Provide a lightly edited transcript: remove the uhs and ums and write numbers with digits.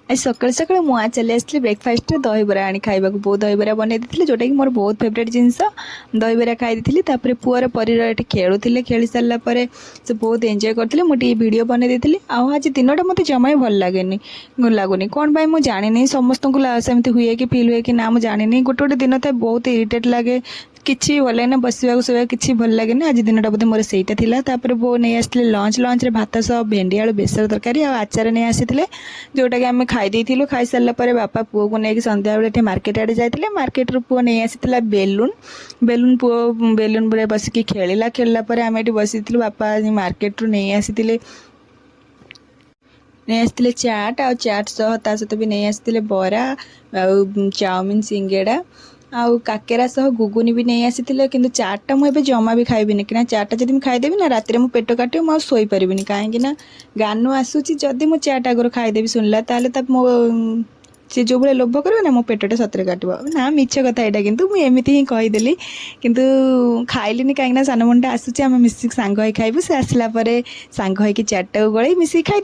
आज सकाल सकाल मुआ चली आसती ब्रेकफास्ट दहीबरा आनी खाइबा बो दहीबरा बनई दी जोटा कि मोर बहुत फेवरेट जिनस दहीबरा खाई दी पुअर परीर ये खेलुले खेली सारा से बहुत एंजॉय करते मुझे वीडियो बनई दी आज दिनटा मत जमा भल लगे लगुनि कौन पाई मुझे जानी समस्त को सेमती हुए कि फिल हुए कि ना मुझे जानी गोटे गोटे दिन तो बहुत इरिटेट लगे किसी भल लगे बसवा शोवा किसी भल लगे आज दिनटा बोधे मोर सहीटा था बो नहीं आसते लंच लंच भात सह भेंडी आलू बेसर तरकारी आचार नहीं आसी जोटा कि आम खाई खाई सारापर बापा पुओ को लेकिन सन्ध्या बेले मार्केट आड़े जाते मार्केट रू पुओ नहीं आसी बेलून बेलून पुओ बेलून बड़े बसिक खेला खेलला आम ये बसी बापा मार्केट रू नहीं आसी नहीं आसते चाट आ चाट सह सहित भी नहीं आसते बरा चाउमिन सिंगेड़ा आउ काकेरा सह गुगुनी भी नहीं आसी कि चाटा मुझे जमा भी खाइबिनी कि चाटा जब खाईदेवी ना रात में पेट काटे मुझे शोपारि कहीं गानू आसूची जदि मो चाट आगर खाईदेवी शुणला मो सी जो भाई लोभ कर मो पेटे सतरे काटो ना मिछ कथा यहाँ कितु मुझे ही कहीदेली किंतु खाइलिनी कहीं सान मुंडा आसूची आम मिसिक सांग खाइबू से आसला सांग चाटा को गलई मिसिक खाई